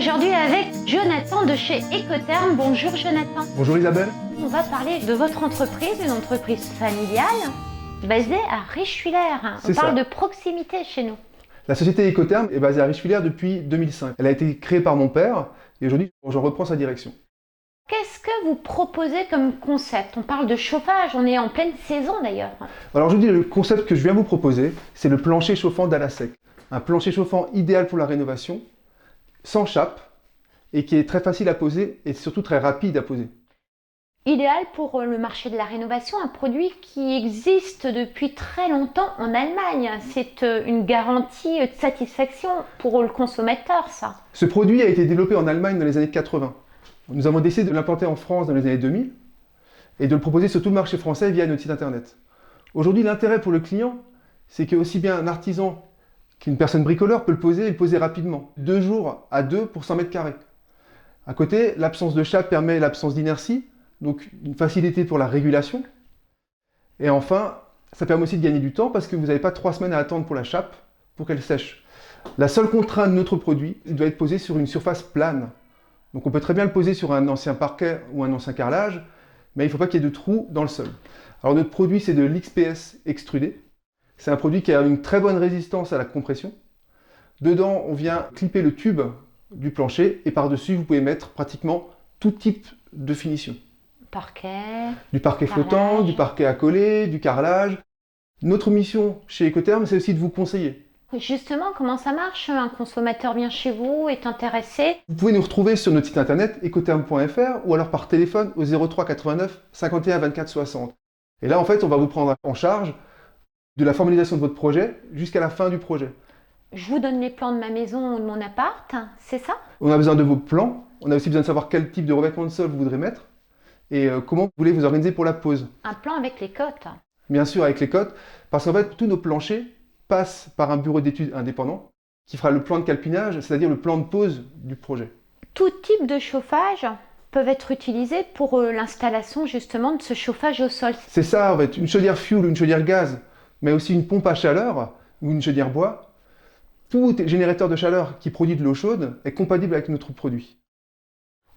aujourd'hui avec Jonathan de chez Ecotherm. Bonjour Jonathan. Bonjour Isabelle. On va parler de votre entreprise, une entreprise familiale basée à Richwiller. On parle de proximité chez nous. La société Ecotherm est basée à Richwiller depuis 2005. Elle a été créée par mon père et aujourd'hui je reprends sa direction. Qu'est-ce que vous proposez comme concept? On parle de chauffage, on est en pleine saison d'ailleurs. Alors aujourd'hui le concept que je viens vous proposer, c'est le plancher chauffant d'Alasec. Un plancher chauffant idéal pour la rénovation, sans chape et qui est très facile à poser et surtout très rapide à poser. Idéal pour le marché de la rénovation, un produit qui existe depuis très longtemps en Allemagne. C'est une garantie de satisfaction pour le consommateur, ça. Ce produit a été développé en Allemagne dans les années 80. Nous avons décidé de l'implanter en France dans les années 2000 et de le proposer sur tout le marché français via notre site internet. Aujourd'hui, l'intérêt pour le client, c'est que aussi bien un artisan qu'une personne bricoleur peut le poser et le poser rapidement. 2 jours à 2 pour 100 mètres carrés. À côté, l'absence de chape permet l'absence d'inertie, donc une facilité pour la régulation. Et enfin, ça permet aussi de gagner du temps parce que vous n'avez pas 3 semaines à attendre pour la chape pour qu'elle sèche. La seule contrainte de notre produit, il doit être posé sur une surface plane. Donc on peut très bien le poser sur un ancien parquet ou un ancien carrelage, mais il ne faut pas qu'il y ait de trous dans le sol. Alors notre produit, c'est de l'XPS extrudé. C'est un produit qui a une très bonne résistance à la compression. Dedans, on vient clipper le tube du plancher et par-dessus, vous pouvez mettre pratiquement tout type de finition. Parquet, du parquet flottant, carrelage. du parquet accolé, du carrelage. Notre mission chez Ecotherm, c'est aussi de vous conseiller. Justement, comment ça marche? Un consommateur vient chez vous, est intéressé. Vous pouvez nous retrouver sur notre site internet ecotherm.fr ou alors par téléphone au 03 89 51 24 60. Et là, en fait, on va vous prendre en charge de la formalisation de votre projet jusqu'à la fin du projet. Je vous donne les plans de ma maison ou de mon appart, c'est ça? On a besoin de vos plans. On a aussi besoin de savoir quel type de revêtement de sol vous voudrez mettre et comment vous voulez vous organiser pour la pose. Un plan avec les cotes. Bien sûr, avec les cotes, parce qu'en fait, tous nos planchers passent par un bureau d'études indépendant qui fera le plan de calpinage, c'est-à-dire le plan de pose du projet. Tout type de chauffage peuvent être utilisés pour l'installation justement de ce chauffage au sol. C'est ça, en fait, une chaudière fuel ou une chaudière gaz, mais aussi une pompe à chaleur ou une chaudière bois. Tout générateur de chaleur qui produit de l'eau chaude est compatible avec notre produit.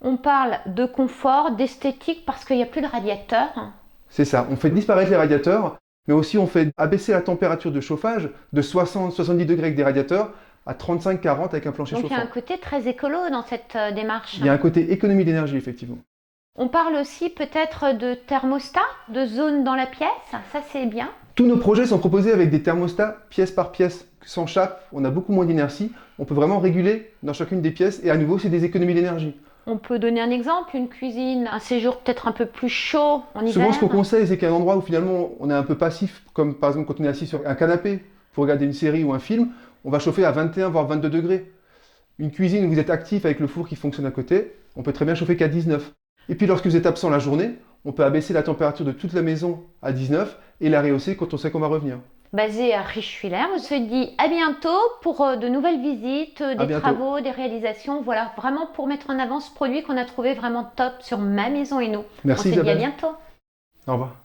On parle de confort, d'esthétique parce qu'il n'y a plus de radiateur. C'est ça, on fait disparaître les radiateurs, mais aussi on fait abaisser la température de chauffage de 60-70 degrés avec des radiateurs à 35-40 avec un plancher Donc chauffant. il y a un côté très écolo dans cette démarche. Il y a un côté économie d'énergie, effectivement. On parle aussi peut-être de thermostat, de zone dans la pièce, ça c'est bien. Tous nos projets sont proposés avec des thermostats pièce par pièce, sans chape, on a beaucoup moins d'inertie, on peut vraiment réguler dans chacune des pièces et à nouveau c'est des économies d'énergie. On peut donner un exemple, une cuisine, un séjour peut-être un peu plus chaud en hiver. Souvent ce qu'on conseille c'est qu'il y a un endroit où finalement on est un peu passif, comme par exemple quand on est assis sur un canapé pour regarder une série ou un film, on va chauffer à 21 voire 22 degrés. Une cuisine où vous êtes actif avec le four qui fonctionne à côté, on peut très bien chauffer qu'à 19. Et puis lorsque vous êtes absent la journée, on peut abaisser la température de toute la maison à 19 et la rehausser quand on sait qu'on va revenir. Basé à Richwiller, on se dit à bientôt pour de nouvelles visites, des travaux, des réalisations. Voilà, vraiment pour mettre en avant ce produit qu'on a trouvé vraiment top sur ma maison et nous. Merci on se dit à Isabelle. bientôt. Au revoir.